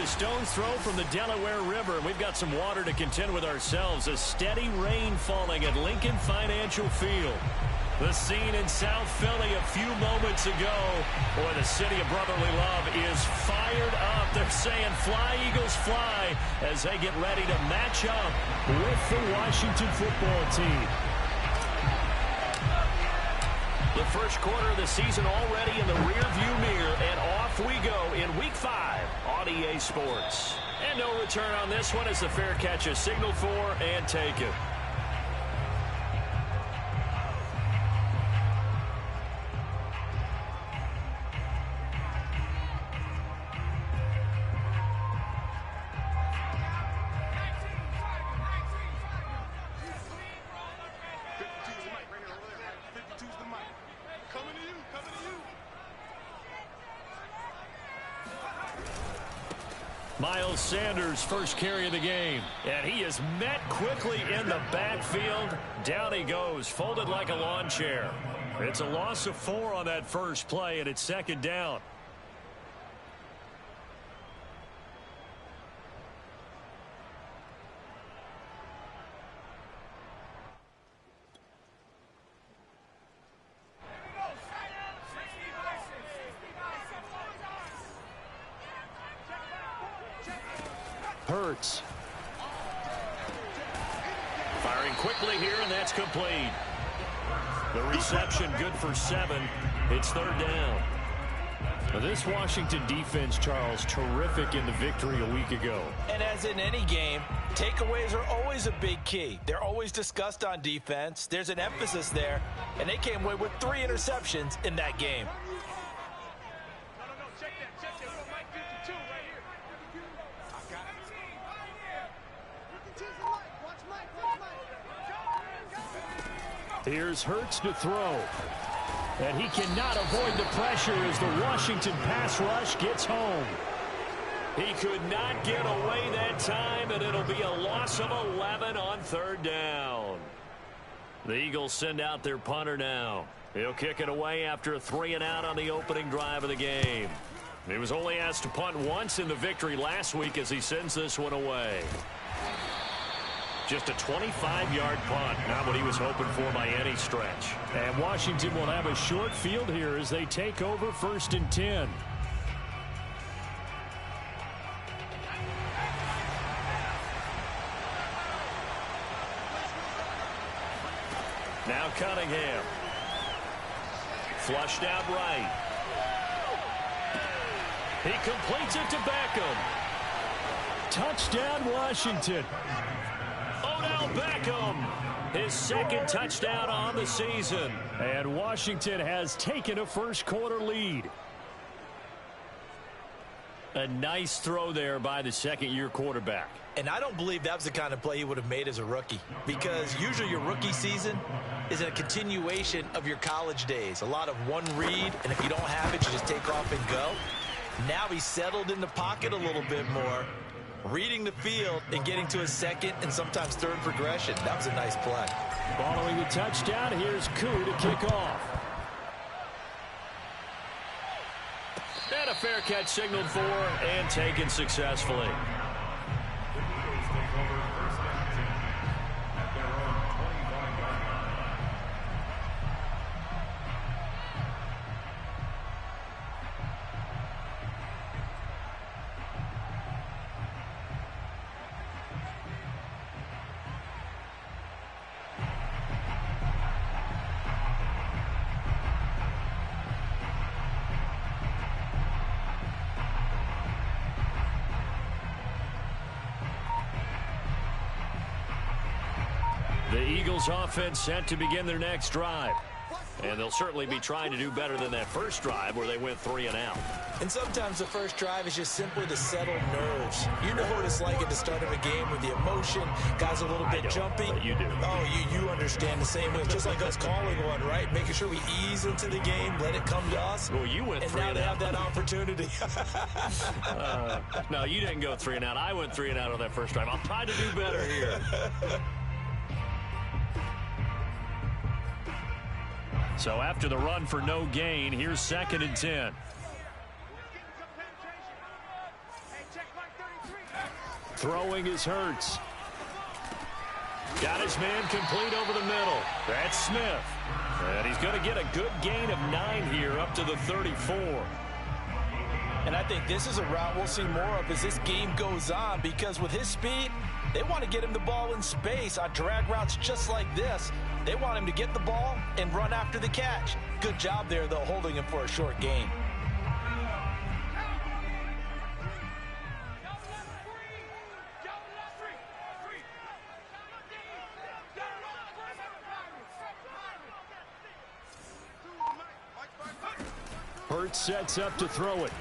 stone's throw from the Delaware River, and we've got some water to contend with ourselves. A steady rain falling at Lincoln Financial Field. The scene in South Philly a few moments ago. Boy, the city of brotherly love is fired up. They're saying, "Fly, Eagles, fly," as they get ready to match up with the Washington football team. The first quarter of the season already in the rearview mirror, and off we go in Week 5 on EA Sports. And no return on this one as the fair catch is signaled for and taken. Miles Sanders' first carry of the game. And he is met quickly in the backfield. Down he goes, folded like a lawn chair. It's a loss of 4 on that first play, and it's second down. Hurts. Firing quickly here, and that's complete. The reception good for 7. It's third down. Now this Washington defense, Charles, terrific in the victory a week ago. And as in any game, takeaways are always a big key. They're always discussed on defense. There's an emphasis there, and they came away with 3 interceptions in that game. Here's Hurts to throw. And he cannot avoid the pressure as the Washington pass rush gets home. He could not get away that time, and it'll be a loss of 11 on third down. The Eagles send out their punter now. He'll kick it away after a 3-and-out on the opening drive of the game. He was only asked to punt once in the victory last week as he sends this one away. Just a 25-yard punt, not what he was hoping for by any stretch. And Washington will have a short field here as they take over 1st and 10. Now Cunningham. Flushed out right. He completes it to Beckham. Touchdown, Washington. Odell Beckham, his second touchdown on the season. And Washington has taken a first-quarter lead. A nice throw there by the second-year quarterback. And I don't believe that was the kind of play he would have made as a rookie, because usually your rookie season is a continuation of your college days. A lot of one read, and if you don't have it, you just take off and go. Now he's settled in the pocket a little bit more, reading the field and getting to a second and sometimes third progression. That was a nice play. Following the touchdown, here's Koo to kick off. And a fair catch signaled for and taken successfully. The Eagles offense set to begin their next drive. And they'll certainly be trying to do better than that first drive where they went 3-and-out. And sometimes the first drive is just simply to settle nerves. You know what it's like at the start of a game with the emotion, guys a little bit jumpy. But you do. Oh, you understand the same way. It's just like us calling one, right? Making sure we ease into the game, let it come to us. Well, you went 3-and-out. And now they have that opportunity. No, you didn't go 3-and-out. I went 3-and-out on that first drive. I'll try to do better here. So after the run for no gain, here's 2nd and 10. Throwing is Hurts. Got his man complete over the middle. That's Smith. And he's going to get a good gain of 9 here up to the 34. And I think this is a route we'll see more of as this game goes on, because with his speed, they want to get him the ball in space on drag routes just like this. They want him to get the ball and run after the catch. Good job there, though, holding him for a short gain. Hurts sets up to throw it.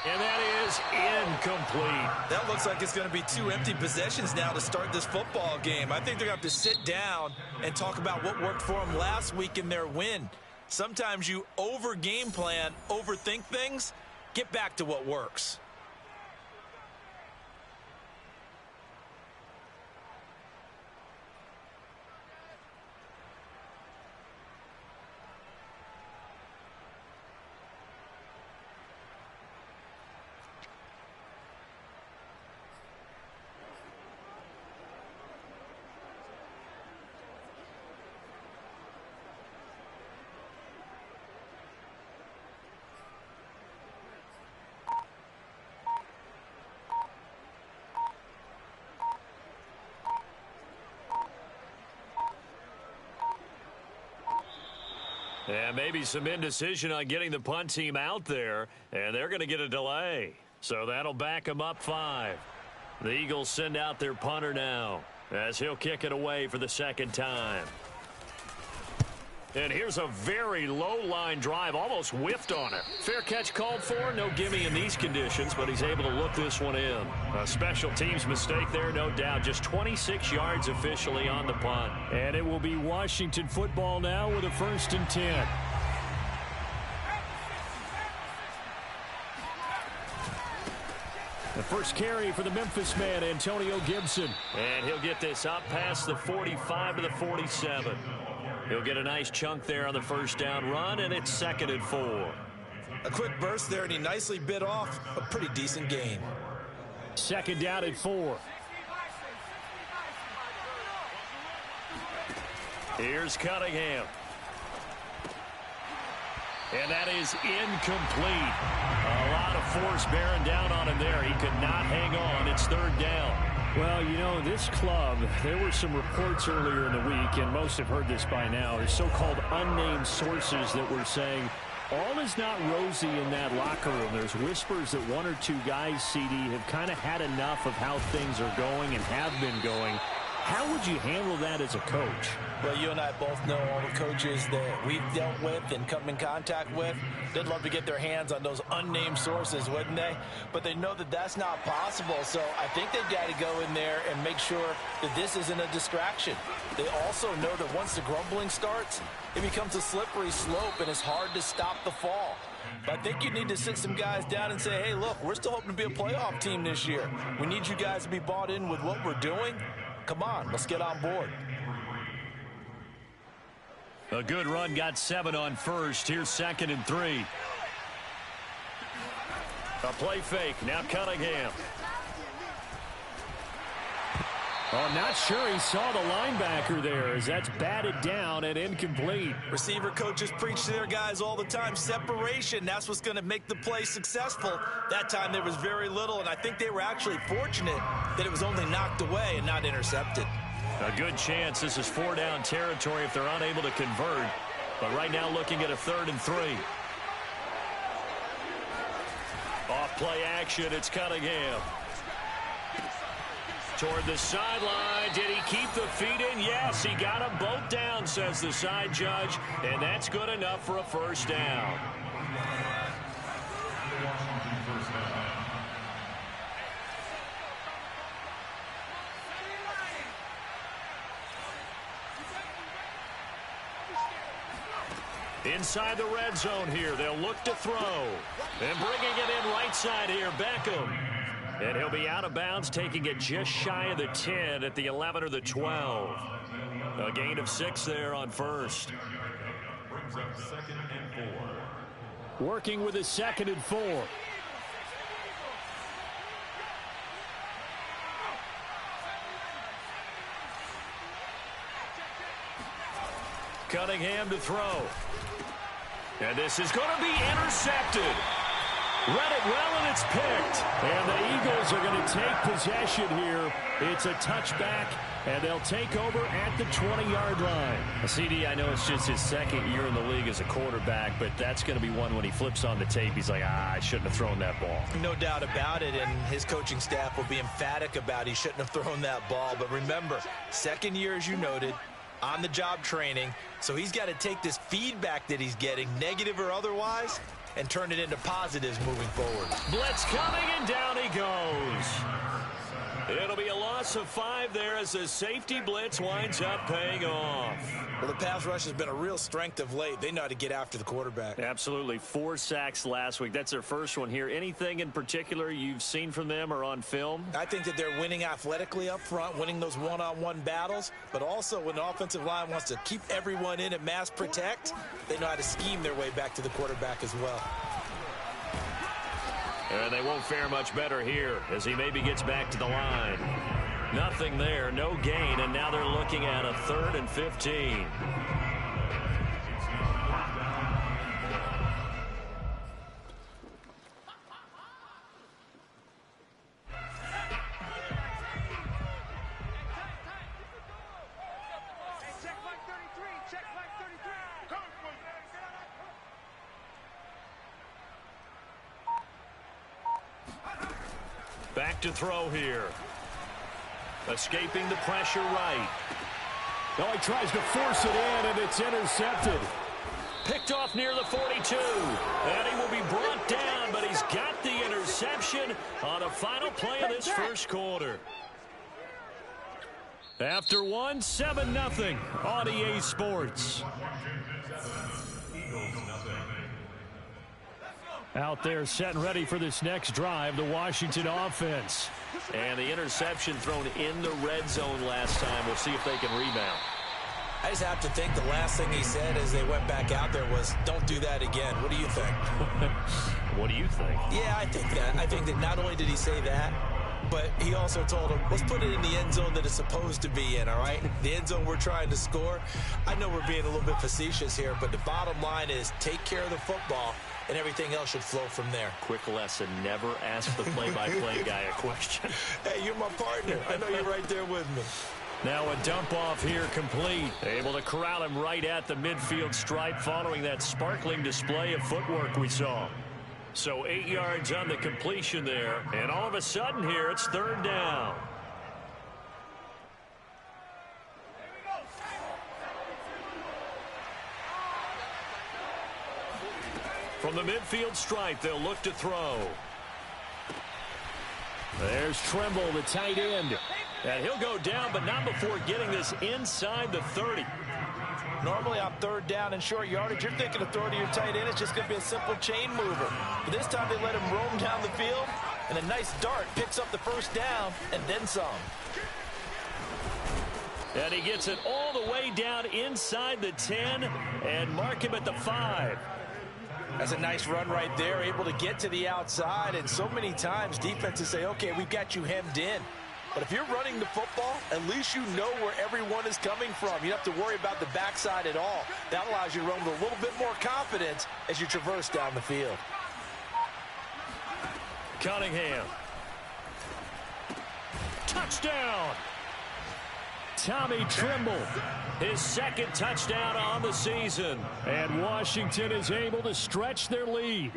And that is incomplete. That looks like it's going to be 2 empty possessions now to start this football game. I think they're going to have to sit down and talk about what worked for them last week in their win. Sometimes you over-game plan, overthink things. Get back to what works. And maybe some indecision on getting the punt team out there, and they're going to get a delay. So that'll back them up 5. The Eagles send out their punter now as he'll kick it away for the second time. And here's a very low-line drive, almost whiffed on it. Fair catch called for, no gimme in these conditions, but he's able to look this one in. A special teams mistake there, no doubt. Just 26 yards officially on the punt. And it will be Washington football now with a 1st and 10. The first carry for the Memphis man, Antonio Gibson. And he'll get this up past the 45 to the 47. He'll get a nice chunk there on the first down run, and it's 2nd and 4. A quick burst there, and he nicely bit off a pretty decent gain. 2nd down at 4. Here's Cunningham. And that is incomplete. A lot of force bearing down on him there. He could not hang on. It's 3rd down. Well, you know, this club, there were some reports earlier in the week, and most have heard this by now. There's so-called unnamed sources that were saying all is not rosy in that locker room. There's whispers that 1 or 2 guys, CD, have kind of had enough of how things are going and have been going. How would you handle that as a coach? Well, you and I both know all the coaches that we've dealt with and come in contact with. They'd love to get their hands on those unnamed sources, wouldn't they? But they know that that's not possible. So I think they've got to go in there and make sure that this isn't a distraction. They also know that once the grumbling starts, it becomes a slippery slope and it's hard to stop the fall. But I think you need to sit some guys down and say, hey, look, we're still hoping to be a playoff team this year. We need you guys to be bought in with what we're doing. Come on, let's get on board. A good run, got 7 on first. Here's 2nd and 3. A play fake, now Cunningham. Oh, not sure he saw the linebacker there as that's batted down and incomplete. Receiver coaches preach to their guys all the time. Separation, that's what's going to make the play successful. That time there was very little, and I think they were actually fortunate that it was only knocked away and not intercepted. A good chance this is 4-down territory if they're unable to convert. But right now looking at a 3rd and 3. Off play action, it's Cunningham. Toward the sideline. Did he keep the feet in? Yes, he got them both down, says the side judge. And that's good enough for a 1st down. Inside the red zone here. They'll look to throw. And bringing it in right side here, Beckham. And he'll be out of bounds, taking it just shy of the 10 at the 11 or the 12. A gain of 6 there on first. Brings up 2nd and 4. Working with a 2nd and 4. Cunningham to throw. And this is going to be intercepted. Read it well, and it's picked. And the Eagles are going to take possession here. It's a touchback, and they'll take over at the 20-yard line. CD, I know it's just his second year in the league as a quarterback, but that's going to be one when he flips on the tape. He's like, I shouldn't have thrown that ball. No doubt about it, and his coaching staff will be emphatic about he shouldn't have thrown that ball. But remember, second year, as you noted, on-the-job training, so he's got to take this feedback that he's getting, negative or otherwise, and turn it into positives moving forward. Blitz coming, and down he goes. It'll be a loss of 5 there as the safety blitz winds up paying off. Well, the pass rush has been a real strength of late. They know how to get after the quarterback. Absolutely. 4 sacks last week. That's their first one here. Anything in particular you've seen from them or on film? I think that they're winning athletically up front, winning those one-on-one battles, but also when the offensive line wants to keep everyone in and mass protect, they know how to scheme their way back to the quarterback as well. And they won't fare much better here as he maybe gets back to the line. Nothing there, no gain, and now they're looking at a 3rd and 15. Back to throw here. Escaping the pressure right. Well, he tries to force it in, and it's intercepted. Picked off near the 42. And he will be brought down, but he's got the interception on the final play of this first quarter. After 1, 7-0 on EA Sports. Out there set and ready for this next drive, the Washington offense. And the interception thrown in the red zone last time. We'll see if they can rebound. I just have to think the last thing he said as they went back out there was, don't do that again. What do you think? What do you think? Yeah, I think that. I think that not only did he say that, but he also told him, let's put it in the end zone that it's supposed to be in, all right? The end zone we're trying to score. I know we're being a little bit facetious here, but the bottom line is take care of the football, and everything else should flow from there. Quick lesson, never ask the play-by-play guy a question. Hey, you're my partner. I know you're right there with me. Now a dump off here complete. Able to corral him right at the midfield stripe following that sparkling display of footwork we saw. So 8 yards on the completion there. And all of a sudden here, it's 3rd down. From the midfield stripe, they'll look to throw. There's Trimble, the tight end. And he'll go down, but not before getting this inside the 30. Normally on 3rd down and short yardage, you're thinking of throwing to your tight end. It's just going to be a simple chain mover. But this time they let him roam down the field, and a nice dart picks up the 1st down and then some. And he gets it all the way down inside the 10 and mark him at the 5. That's a nice run right there, able to get to the outside. And so many times defenses say, okay, we've got you hemmed in. But if you're running the football, at least you know where everyone is coming from. You don't have to worry about the backside at all. That allows you to run with a little bit more confidence as you traverse down the field. Cunningham. Touchdown. Tommy Trimble, his 2nd touchdown on the season. And Washington is able to stretch their lead.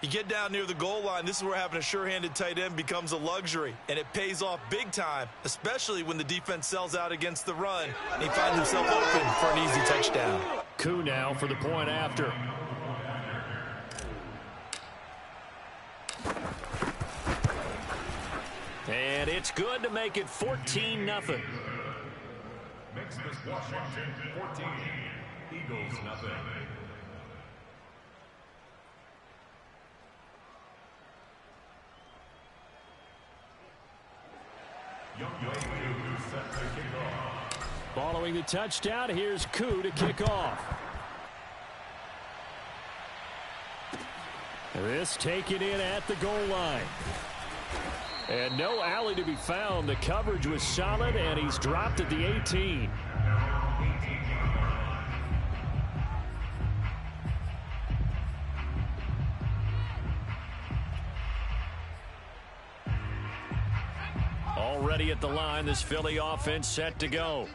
You get down near the goal line, this is where having a sure-handed tight end becomes a luxury, and it pays off big time, especially when the defense sells out against the run, and he finds himself open for an easy touchdown. Koo now for the point after. And it's good to make it 14-0. Makes this Washington 14, Eagles nothing. Following the touchdown, here's Koo to kick off. This taken in at the goal line. And no alley to be found. The coverage was solid, and he's dropped at the 18. Already at the line, this Philly offense set to go.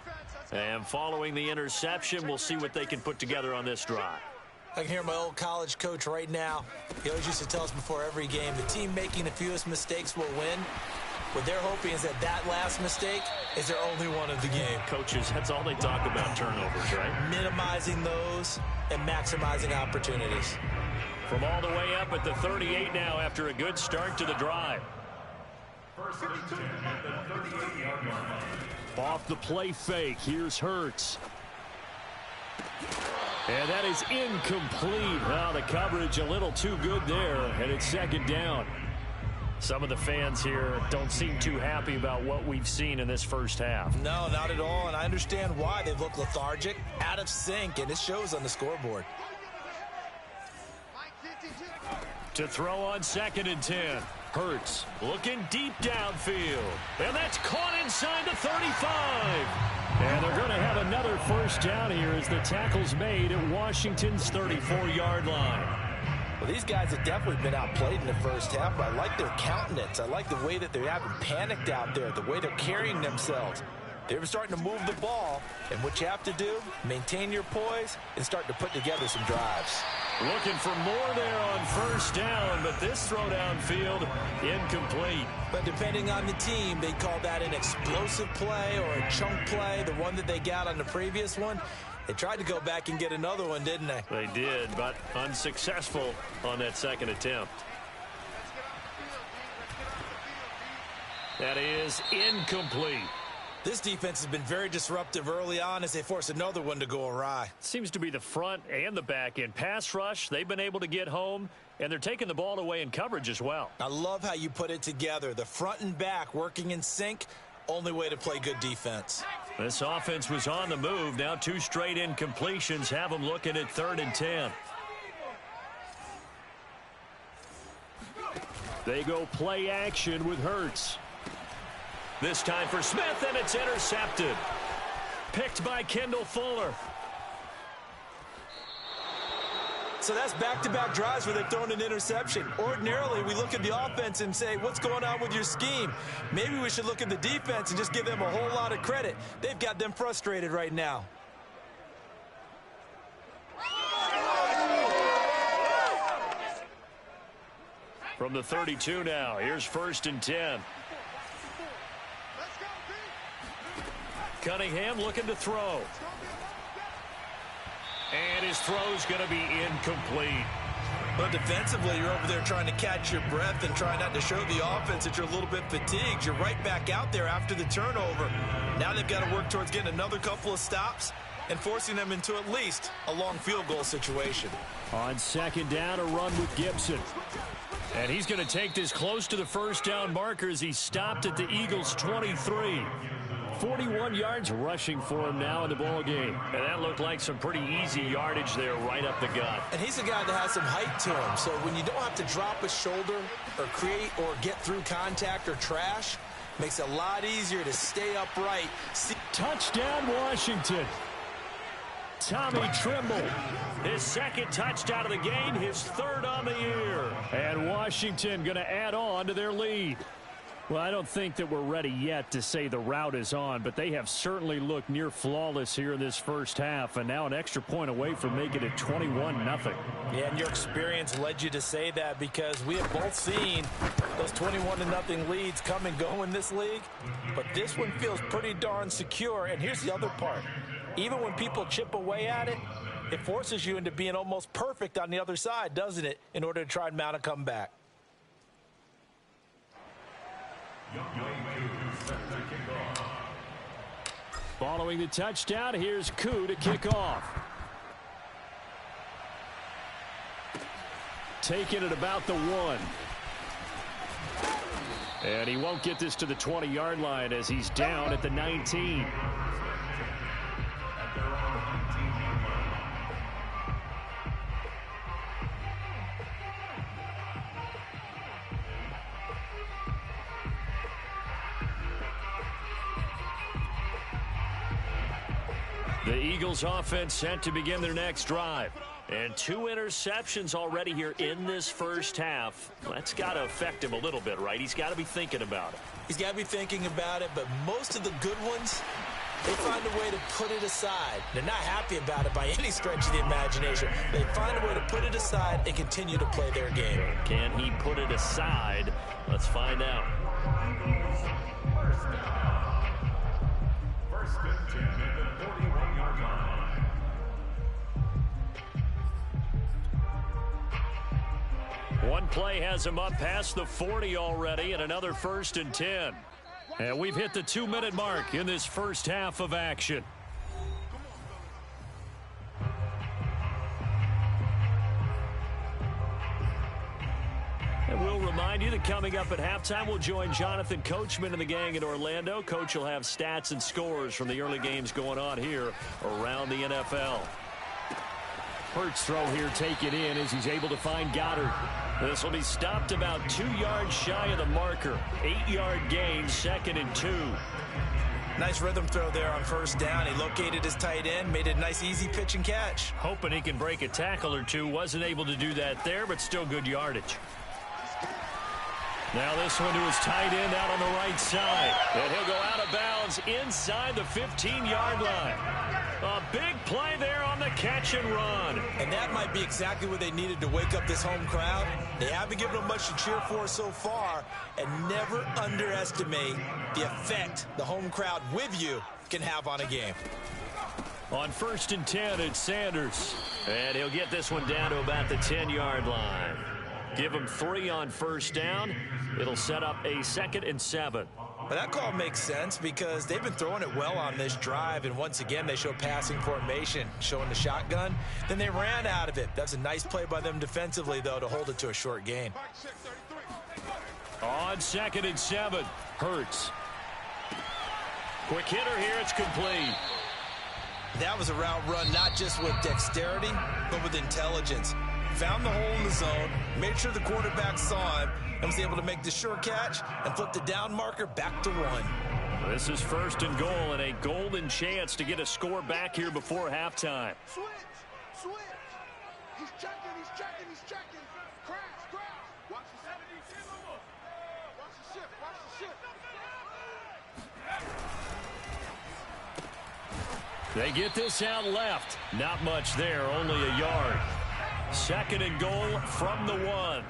And following the interception, we'll see what they can put together on this drive. I can hear my old college coach right now. He always used to tell us before every game, the team making the fewest mistakes will win. What they're hoping is that last mistake is their only one of the game. Coaches, that's all they talk about, turnovers, right? Minimizing those and maximizing opportunities. From all the way up at the 38 now after a good start to the drive. First and 10 at the 38-yard line. Off the play fake, here's Hurts. And that is incomplete. Now the coverage a little too good there, and it's second down. Some of the fans here don't seem too happy about what we've seen in this first half. No, not at all, and I understand why. They look lethargic, out of sync, and it shows on the scoreboard. To throw on 2nd and 10. Hurts looking deep downfield. And that's caught inside the 35. And they're going to have another first down here as the tackle's made at Washington's 34-yard line. Well, these guys have definitely been outplayed in the first half, but I like their countenance. I like the way that they haven't panicked out there, the way they're carrying themselves. They're starting to move the ball, and what you have to do, maintain your poise and start to put together some drives. Looking for more there on first down, but this throw downfield incomplete. But depending on the team, they call that an explosive play or a chunk play, the one that they got on the previous one. They tried to go back and get another one, didn't they? They did, but unsuccessful on that second attempt. That is incomplete. This defense has been very disruptive early on as they force another one to go awry. Seems to be the front and the back end. Pass rush, they've been able to get home, and they're taking the ball away in coverage as well. I love how you put it together. The front and back working in sync, only way to play good defense. This offense was on the move. Now 2 straight incompletions have them looking at 3rd and 10. They go play action with Hurts. This time for Smith, and it's intercepted. Picked by Kendall Fuller. So that's back-to-back drives where they've thrown an interception. Ordinarily, we look at the offense and say, what's going on with your scheme? Maybe we should look at the defense and just give them a whole lot of credit. They've got them frustrated right now. From the 32 now, here's 1st and 10. Cunningham looking to throw. And his throw's going to be incomplete. But defensively, you're over there trying to catch your breath and try not to show the offense that you're a little bit fatigued. You're right back out there after the turnover. Now they've got to work towards getting another couple of stops and forcing them into at least a long field goal situation. On 2nd down, a run with Gibson. And he's going to take this close to the first down marker as he stopped at the Eagles' 23. 41 yards rushing for him now in the ball game. And that looked like some pretty easy yardage there right up the gut. And he's a guy that has some height to him. So when you don't have to drop a shoulder or create or get through contact or trash, makes it a lot easier to stay upright. Touchdown, Washington. Tommy Trimble. His 2nd touchdown of the game, his 3rd on the year. And Washington going to add on to their lead. Well, I don't think that we're ready yet to say the route is on, but they have certainly looked near flawless here in this first half, and now an extra point away from making it 21-0. Yeah, and your experience led you to say that because we have both seen those 21-0 leads come and go in this league, but this one feels pretty darn secure. And here's the other part. Even when people chip away at it, it forces you into being almost perfect on the other side, doesn't it, in order to try and mount a comeback. Following the touchdown, here's Koo to kick off. Taking it about the 1. And he won't get this to the 20-yard line as he's down at the 19. The Eagles offense set to begin their next drive. And 2 interceptions already here in this first half. That's got to affect him a little bit, right? He's got to be thinking about it. He's got to be thinking about it, but most of the good ones, they find a way to put it aside. They're not happy about it by any stretch of the imagination. They find a way to put it aside and continue to play their game. Can he put it aside? Let's find out. First and 10 at the 41-yard line. One play has him up past the 40 already, and another 1st and 10. And we've hit the 2-minute mark in this first half of action. And we'll remind you that coming up at halftime, we'll join Jonathan Coachman and the gang in Orlando. Coach will have stats and scores from the early games going on here around the NFL. Hurts throw here taken in as he's able to find Goddard. This will be stopped about 2 yards shy of the marker. 8-yard gain, 2nd and 2. Nice rhythm throw there on first down. He located his tight end, made it a nice easy pitch and catch. Hoping he can break a tackle or two. Wasn't able to do that there, but still good yardage. Now this one to his tight end out on the right side. And he'll go out of bounds inside the 15-yard line. A big play there on the catch and run. And that might be exactly what they needed to wake up this home crowd. They haven't given them much to cheer for so far. And never underestimate the effect the home crowd with you can have on a game. On 1st and 10, it's Sanders. And he'll get this one down to about the 10-yard line. Give him 3 on first down. It'll set up a 2nd and 7. But that call makes sense because they've been throwing it well on this drive, and once again they show passing formation, showing the shotgun. Then they ran out of it. That's a nice play by them defensively, though, to hold it to a short gain. On 2nd and 7, Hurts. Quick hitter here, it's complete. That was a route run not just with dexterity, but with intelligence. Found the hole in the zone, made sure the quarterback saw him, and was able to make the sure catch and flip the down marker back to 1. This is 1st and goal and a golden chance to get a score back here before halftime. Switch. He's checking. Crash. Watch the shift. They get this out left. Not much there, only a yard. 2nd and goal from the 1.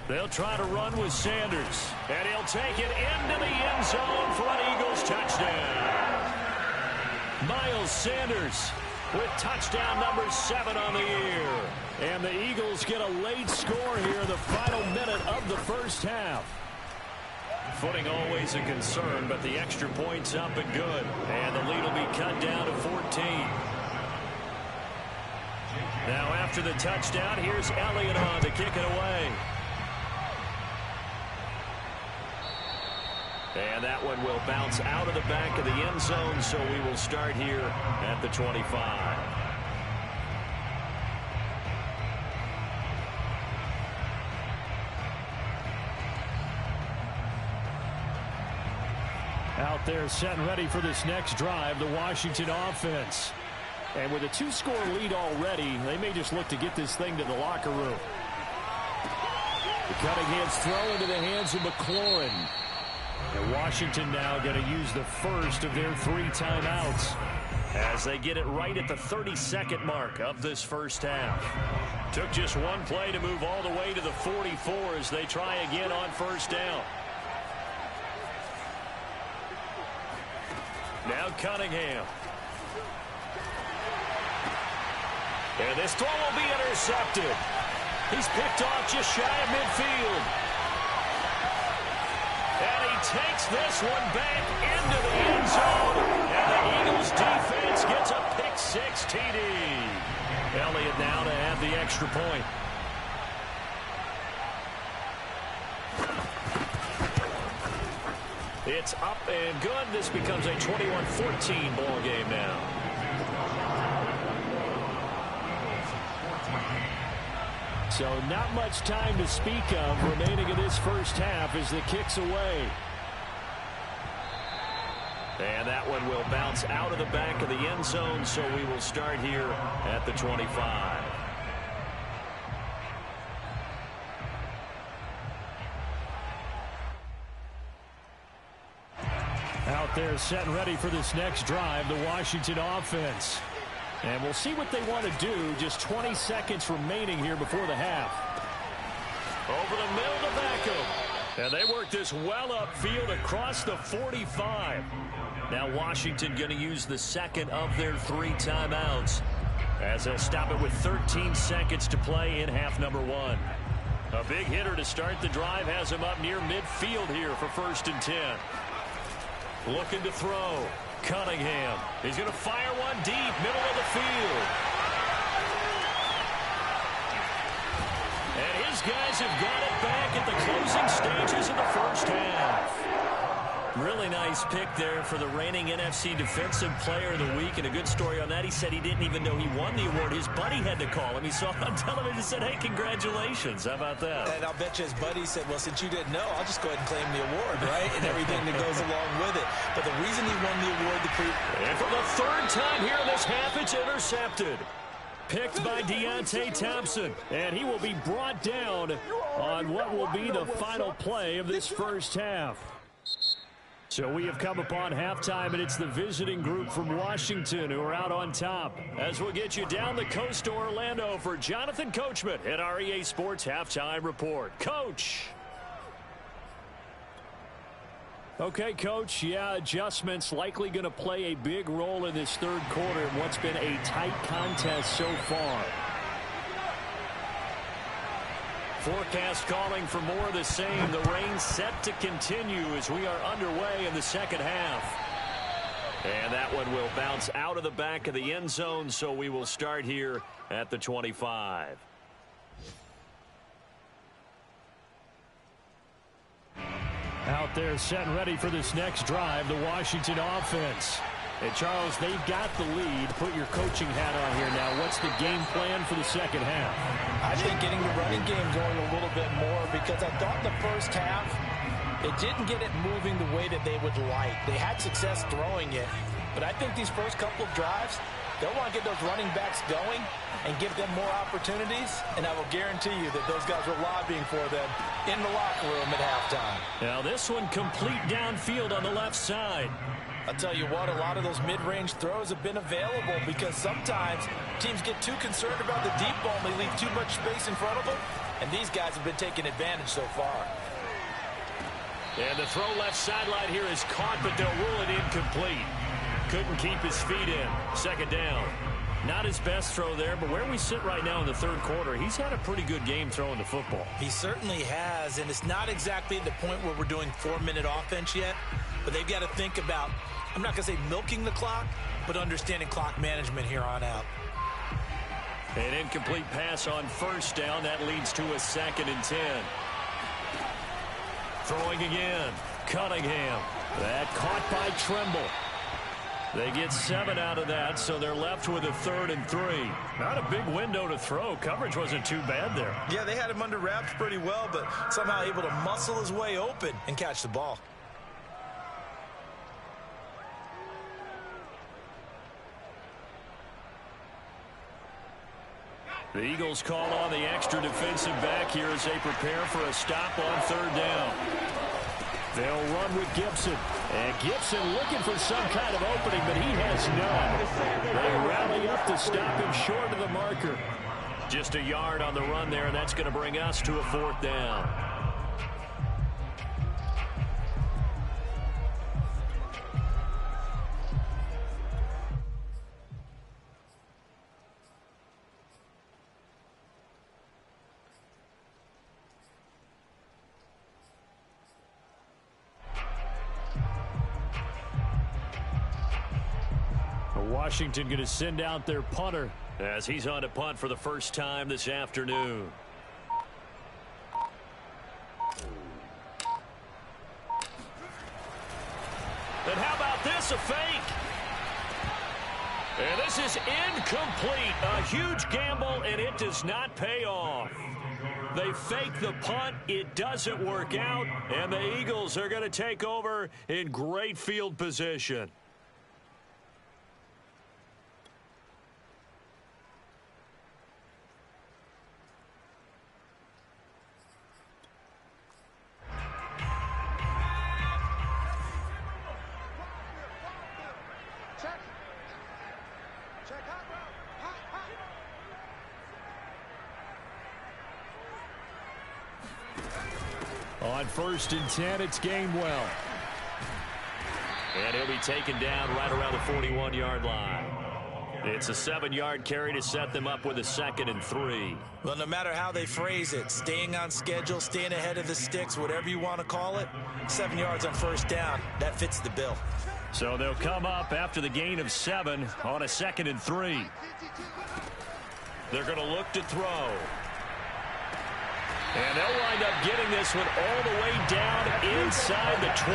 They'll try to run with Sanders. And he'll take it into the end zone for an Eagles touchdown. Miles Sanders with touchdown number 7 on the year. And the Eagles get a late score here in the final minute of the first half. Footing always a concern, but the extra point's up and good. And the lead will be cut down to 14. Now after the touchdown, here's Elliott on to kick it away. And that one will bounce out of the back of the end zone, so we will start here at the 25. Out there set and ready for this next drive, the Washington offense. And with a 2-score lead already, they may just look to get this thing to the locker room. The Cunningham's throw into the hands of McLaurin. And Washington now going to use the first of their 3 timeouts as they get it right at the 32nd mark of this first half. Took just one play to move all the way to the 44 as they try again on first down. Now Cunningham. And this throw will be intercepted. He's picked off just shy of midfield. And he takes this one back into the end zone. And the Eagles defense gets a pick-6 TD. Elliott now to add the extra point. It's up and good. This becomes a 21-14 ball game now. So not much time to speak of remaining in this first half as the kick's away. And that one will bounce out of the back of the end zone, so we will start here at the 25. Out there set and ready for this next drive, the Washington offense. And we'll see what they want to do. Just 20 seconds remaining here before the half. Over the middle to Beckham. And they work this well upfield across the 45. Now Washington going to use the second of their 3 timeouts, as they'll stop it with 13 seconds to play in half number 1. A big hitter to start the drive has him up near midfield here for 1st and 10. Looking to throw. Cunningham. He's going to fire one deep, middle of the field. And his guys have got it back at the closing stages of the first half. Really nice pick there for the reigning NFC Defensive Player of the Week, and a good story on that. He said he didn't even know he won the award. His buddy had to call him. He saw it on television and said, hey, congratulations. How about that? And I'll bet you his buddy said, well, since you didn't know, I'll just go ahead and claim the award, right? And everything that goes along with it. But the reason he won the award, and for the 3rd time here in this half, it's intercepted. Picked by Deontay Thompson, and he will be brought down on what will be the final play of this first half. So we have come upon halftime, and it's the visiting group from Washington who are out on top. As we'll get you down the coast to Orlando for Jonathan Coachman at our EA Sports Halftime Report. Coach. Okay, Coach, yeah, adjustments likely going to play a big role in this 3rd quarter in what's been a tight contest so far. Forecast calling for more of the same. The rain set to continue as we are underway in the 2nd half. And that one will bounce out of the back of the end zone, so we will start here at the 25. Out there set and ready for this next drive, the Washington offense. And Charles, they've got the lead. Put your coaching hat on here now. What's the game plan for the 2nd half? I think getting the running game going a little bit more, because I thought the first half, it didn't get it moving the way that they would like. They had success throwing it, but I think these first couple of drives, they'll want to get those running backs going and give them more opportunities, and I will guarantee you that those guys were lobbying for them in the locker room at halftime. Now this one complete downfield on the left side. I'll tell you what, a lot of those mid-range throws have been available, because sometimes teams get too concerned about the deep ball and they leave too much space in front of them, and these guys have been taking advantage so far. And the throw left sideline here is caught, but they'll rule it incomplete. Couldn't keep his feet in. 2nd down. Not his best throw there, but where we sit right now in the 3rd quarter, he's had a pretty good game throwing the football. He certainly has, and it's not exactly at the point where we're doing 4-minute offense yet, but they've got to think about, I'm not going to say milking the clock, but understanding clock management here on out. An incomplete pass on 1st down. That leads to a 2nd and 10. Throwing again. Cunningham. That caught by Tremble. They get 7 out of that, so they're left with a 3rd and 3. Not a big window to throw. Coverage wasn't too bad there. Yeah, they had him under wraps pretty well, but somehow able to muscle his way open and catch the ball. The Eagles call on the extra defensive back here as they prepare for a stop on 3rd down. They'll run with Gibson. And Gibson looking for some kind of opening, but he has none. They rally up to stop him short of the marker. Just a yard on the run there, and that's going to bring us to a 4th down. Washington going to send out their punter as he's on to punt for the first time this afternoon. And how about this, a fake? And this is incomplete. A huge gamble, and it does not pay off. They fake the punt. It doesn't work out, and the Eagles are going to take over in great field position. On 1st and 10, it's Gainwell. And he'll be taken down right around the 41-yard line. It's a 7-yard carry to set them up with a 2nd and 3. Well, no matter how they phrase it, staying on schedule, staying ahead of the sticks, whatever you want to call it, 7 yards on 1st down, that fits the bill. So they'll come up after the gain of 7 on a 2nd and 3. They're going to look to throw. And they'll wind up getting this one all the way down inside the 20.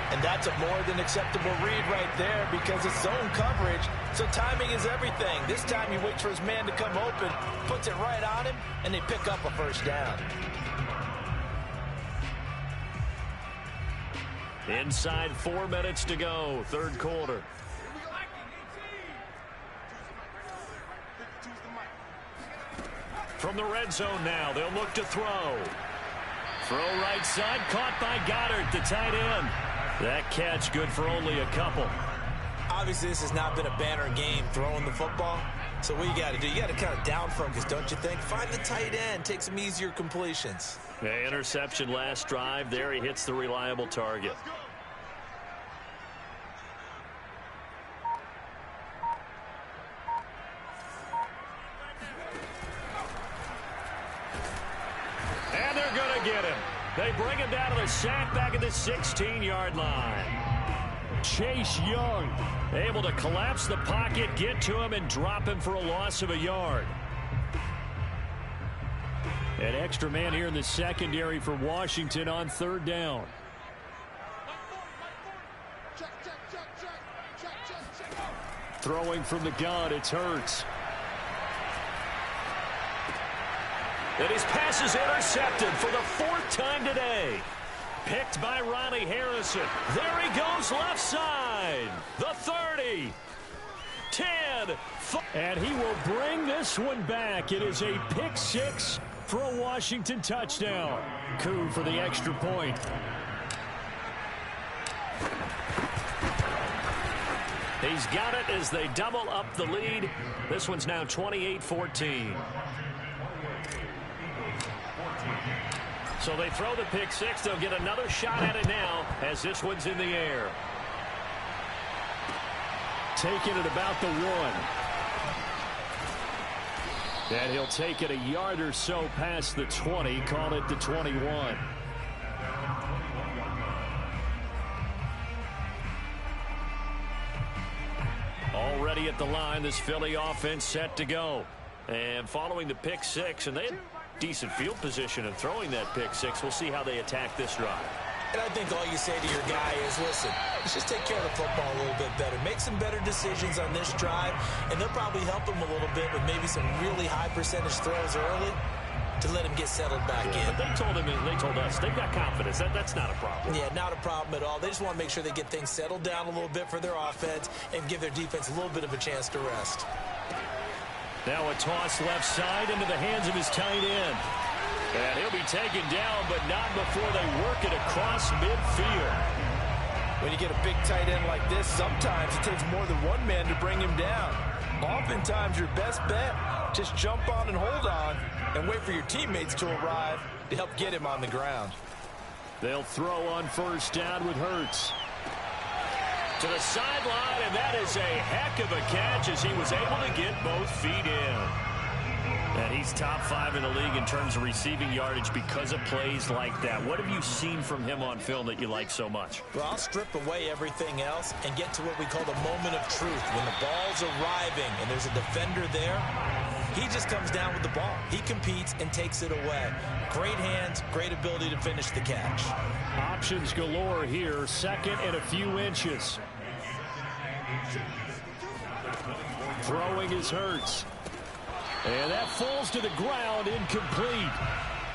And that's a more than acceptable read right there because it's zone coverage, so timing is everything. This time he waits for his man to come open, puts it right on him, and they pick up a 1st down. Inside 4 minutes to go, 3rd quarter. From the red zone now, they'll look to throw. Throw right side, caught by Goddard, the tight end. That catch good for only a couple. Obviously, this has not been a banner game throwing the football. So what you got to do, you got to kind of down focus, don't you think? Find the tight end, take some easier completions. The interception last drive. There he hits the reliable target. And they're going to get him. They bring him down to the sack back at the 16-yard line. Chase Young able to collapse the pocket, get to him, and drop him for a loss of a yard. An extra man here in the secondary for Washington on 3rd down. Throwing from the gun, it's Hurts. And his pass is intercepted for the 4th time today. Picked by Ronnie Harrison. There he goes left side. The 30. 10. And he will bring this one back. It is a pick 6 for a Washington touchdown. Coup for the extra point. He's got it as they double up the lead. This one's now 28-14. So they throw the pick 6. They'll get another shot at it now as this one's in the air. Taking it about the 1. And he'll take it a yard or so past the 20. Call it the 21. Already at the line, this Philly offense set to go. And following the pick 6, and they had decent field position of throwing that pick 6. We'll see how they attack this drive. And I think all you say to your guy is, listen, let's just take care of the football a little bit better. Make some better decisions on this drive, and they'll probably help him a little bit with maybe some really high percentage throws early to let him get settled back in. But they told us they've got confidence. That's not a problem. Yeah, not a problem at all. They just want to make sure they get things settled down a little bit for their offense and give their defense a little bit of a chance to rest. Now a toss left side into the hands of his tight end. And he'll be taken down, but not before they work it across midfield. When you get a big tight end like this, sometimes it takes more than one man to bring him down. Oftentimes your best bet, just jump on and hold on and wait for your teammates to arrive to help get him on the ground. They'll throw on 1st down with Hurts. To the sideline, and that is a heck of a catch as he was able to get both feet in. And he's top 5 in the league in terms of receiving yardage because of plays like that. What have you seen from him on film that you like so much? Well, I'll strip away everything else and get to what we call the moment of truth. When the ball's arriving and there's a defender there, he just comes down with the ball. He competes and takes it away. Great hands, great ability to finish the catch. Options galore here. 2nd and a few inches. Throwing is Hurts. And that falls to the ground, incomplete.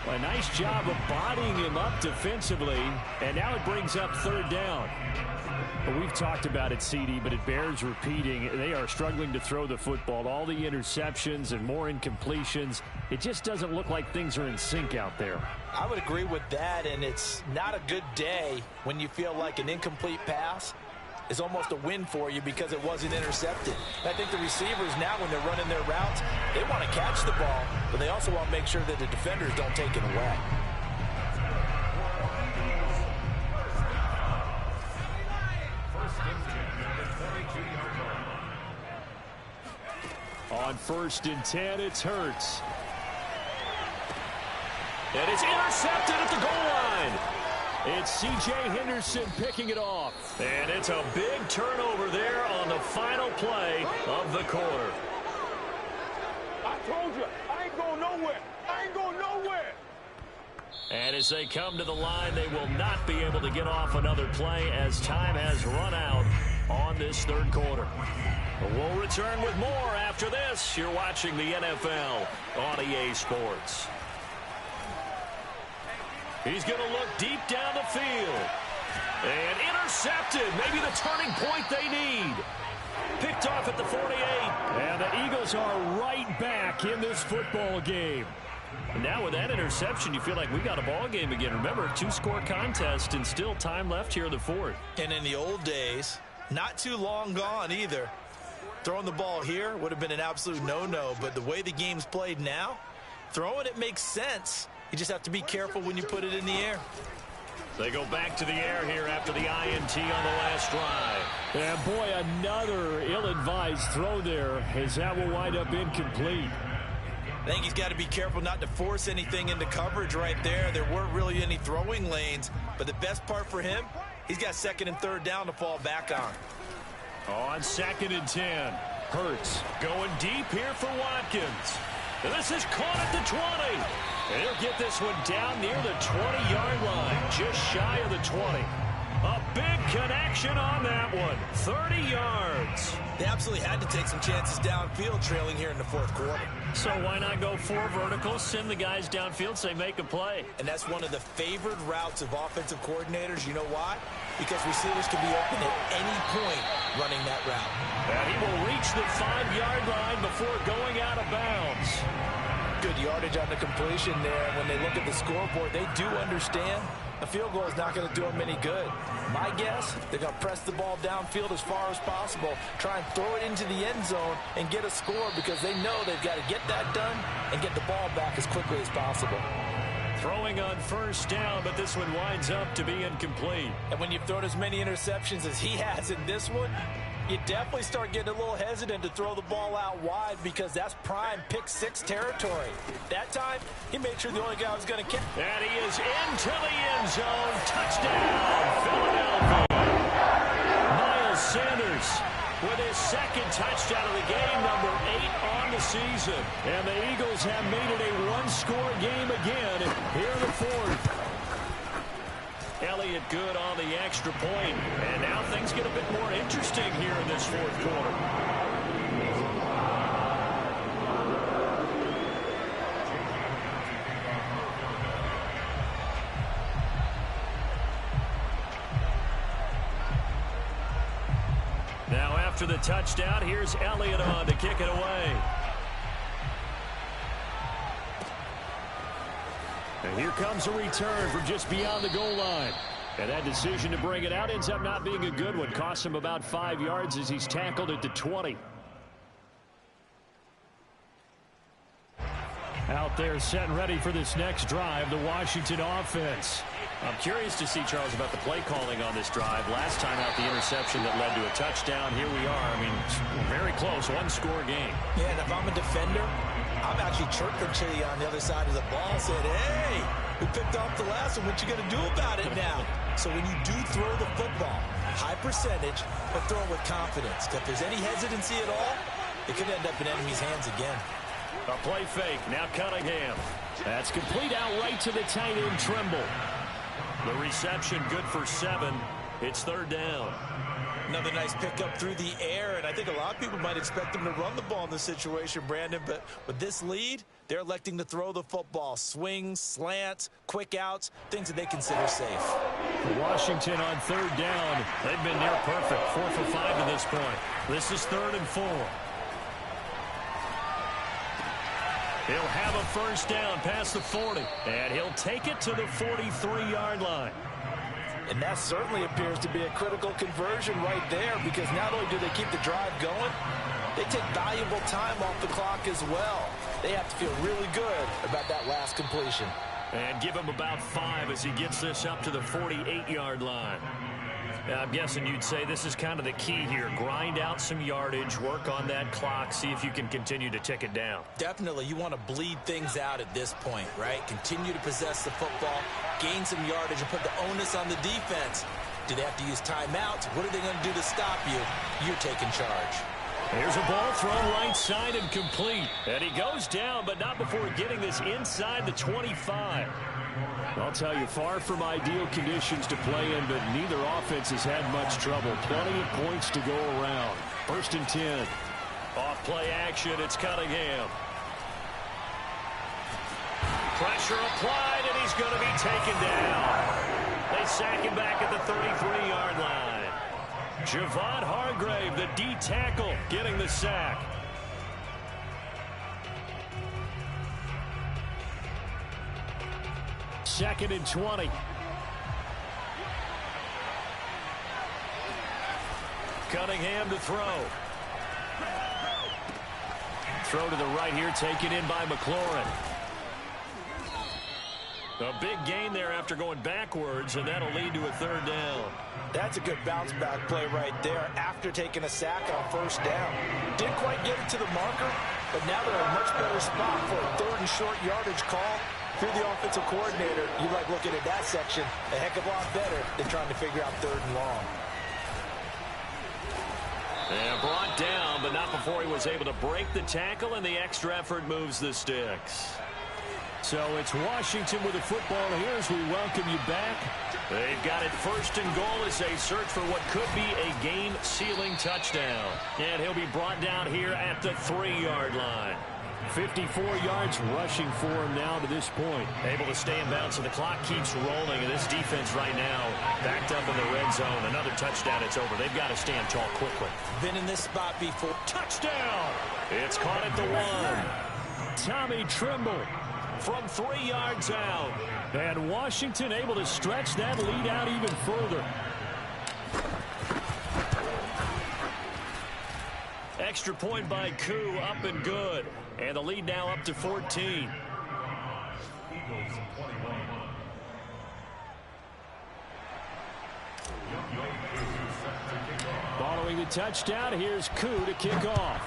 A nice job of bodying him up defensively. And now it brings up third down. Well, we've talked about it, CD, but it bears repeating. They are struggling to throw the football. All the interceptions and more incompletions. It just doesn't look like things are in sync out there. I would agree with that, and it's not a good day when you feel like an incomplete pass is almost a win for you because it wasn't intercepted. I think the receivers now, when they're running their routes, they want to catch the ball, but they also want to make sure that the defenders don't take it away. On 1st and 10, it's Hurts. And it's intercepted at the goal line. It's C.J. Henderson picking it off. And it's a big turnover there on the final play of the quarter. I told you, I ain't going nowhere. I ain't going nowhere. And as they come to the line, they will not be able to get off another play as time has run out on this third quarter. We'll return with more after this. You're watching the NFL on EA Sports. He's going to look deep down the field. And intercepted. Maybe the turning point they need. Picked off at the 48. And the Eagles are right back in this football game. And now with that interception, you feel like we got a ball game again. Remember, 2-score contest and still time left here in the fourth. And in the old days, not too long gone either, throwing the ball here would have been an absolute no-no. But the way the game's played now, throwing it makes sense. You just have to be careful when you put it in the air. They go back to the air here after the INT on the last drive. And boy, another ill-advised throw there as that will wind up incomplete. I think he's got to be careful not to force anything into coverage right there. There weren't really any throwing lanes, but the best part for him, he's got 2nd and 3rd down to fall back on. On 2nd and 10, Hurts going deep here for Watkins. And this is caught at the 20. And he'll get this one down near the 20-yard line, just shy of the 20. A big connection on that one, 30 yards. They absolutely had to take some chances downfield trailing here in the 4th quarter. So why not go 4 verticals, send the guys downfield, say make a play. And that's one of the favored routes of offensive coordinators. You know why? Because receivers can be open at any point running that route. And he will reach the 5-yard line before going out of bounds. Good yardage on the completion there. When they look at the scoreboard, they do understand a field goal is not going to do them any good. My guess, they're going to press the ball downfield as far as possible, try and throw it into the end zone and get a score because they know they've got to get that done and get the ball back as quickly as possible. Throwing on 1st down, but this one winds up to be incomplete. And when you've thrown as many interceptions as he has in this one, you definitely start getting a little hesitant to throw the ball out wide because that's prime pick-6 territory. That time, he made sure the only guy was going to catch. And he is into the end zone. Touchdown, Philadelphia. Miles Sanders with his 2nd touchdown of the game, number 8 on the season. And the Eagles have made it a 1-score game again here in the 4th. Elliott good on the extra point. And now things get a bit more interesting here in this 4th quarter. Now after the touchdown, here's Elliott on to kick it away. And here comes a return from just beyond the goal line. And that decision to bring it out ends up not being a good one. Costs him about 5 yards as he's tackled at the 20. Out there set and ready for this next drive, the Washington offense. I'm curious to see, Charles, about the play calling on this drive. Last time out, the interception that led to a touchdown. Here we are. I mean, very close, 1-score game. Yeah, and if I'm a defender, I'm actually chirping to you on the other side of the ball, saying, hey, we picked off the last one. What you going to do about it now? So when you do throw the football, high percentage, but throw it with confidence. If there's any hesitancy at all, it could end up in enemy's hands again. A play fake. Now Cunningham. That's complete out right to the tight end, Trimble. The reception good for 7. It's 3rd down. Another nice pickup through the air, and I think a lot of people might expect them to run the ball in this situation, Brandon, but with this lead, they're electing to throw the football. Swings, slants, quick outs, things that they consider safe. Washington on third down. They've been near perfect, 4 for 5 to this point. This is 3rd and 4. He'll have a first down past the 40, and he'll take it to the 43-yard line. And that certainly appears to be a critical conversion right there, because not only do they keep the drive going, they take valuable time off the clock as well. They have to feel really good about that last completion. And give him about 5 as he gets this up to the 48-yard line. I'm guessing you'd say this is kind of the key here. Grind out some yardage, work on that clock, see if you can continue to tick it down. Definitely, you want to bleed things out at this point, right? Continue to possess the football, gain some yardage, and put the onus on the defense. Do they have to use timeouts? What are they going to do to stop you? You're taking charge. Here's a ball thrown right side and complete. And he goes down, but not before getting this inside the 25. I'll tell you, far from ideal conditions to play in, but neither offense has had much trouble. Plenty of points to go around. 1st and 10. Off play action, it's Cunningham. Pressure applied, and he's going to be taken down. They sack him back at the 33-yard line. Javon Hargrave, the D tackle, getting the sack. Second and 20. Cunningham to throw. Throw to the right here, taken in by McLaurin. A big gain there after going backwards, and that'll lead to a 3rd down. That's a good bounce-back play right there after taking a sack on 1st down. Didn't quite get it to the marker, but now they're in a much better spot for a 3rd and short yardage call. If you're the offensive coordinator, you like looking at that section a heck of a lot better than trying to figure out 3rd and long. And brought down, but not before he was able to break the tackle, and the extra effort moves the sticks. So it's Washington with the football here as we welcome you back. They've got it 1st and goal as they search for what could be a game-sealing touchdown. And he'll be brought down here at the 3-yard line. 54 yards rushing for him now to this point. Able to stay in bounds, so the clock keeps rolling. And this defense right now backed up in the red zone. Another touchdown, it's over. They've got to stand tall quickly. Been in this spot before. Touchdown! It's caught at the 1. Tommy Trimble from 3 yards out. And Washington able to stretch that lead out even further. Extra point by Koo, up and good. And the lead now up to 14. Following the touchdown, here's Koo to kick off.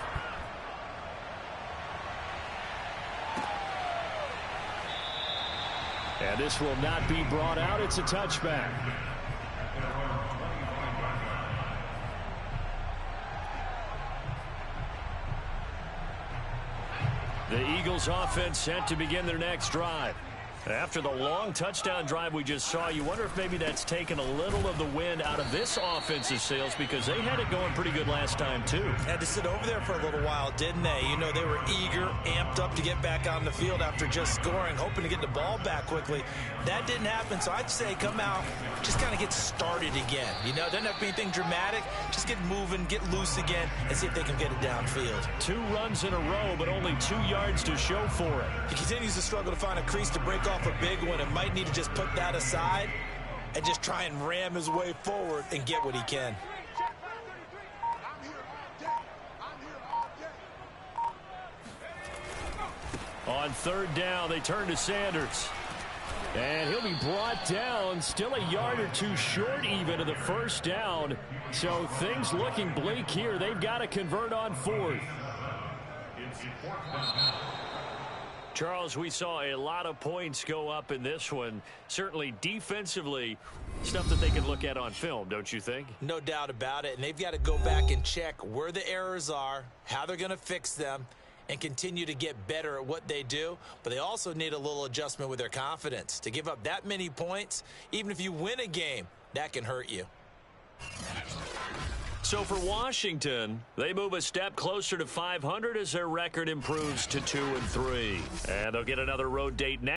And this will not be brought out. It's a touchback. The Eagles offense set to begin their next drive. After the long touchdown drive we just saw, you wonder if maybe that's taken a little of the wind out of this offensive sails, because they had it going pretty good last time too. Had to sit over there for a little while, didn't they? You know, they were eager, amped up to get back on the field after just scoring, hoping to get the ball back quickly. That didn't happen, so I'd say come out, just kind of get started again. You know, doesn't have to be anything dramatic. Just get moving, get loose again, and see if they can get it downfield. 2 runs in a row, but only 2 yards to show for it. He continues to struggle to find a crease to break off a big one, and might need to just put that aside and just try and ram his way forward and get what he can. On 3rd down, they turn to Sanders. And he'll be brought down, still a yard or 2 short even of the 1st down. So things looking bleak here. They've got to convert on 4th. Charles, we saw a lot of points go up in this one. Certainly defensively, stuff that they can look at on film, don't you think? No doubt about it. And they've got to go back and check where the errors are, how they're going to fix them, and continue to get better at what they do. But they also need a little adjustment with their confidence. To give up that many points, even if you win a game, that can hurt you. So for Washington, they move a step closer to 500 as their record improves to 2-3. And they'll get another road date next.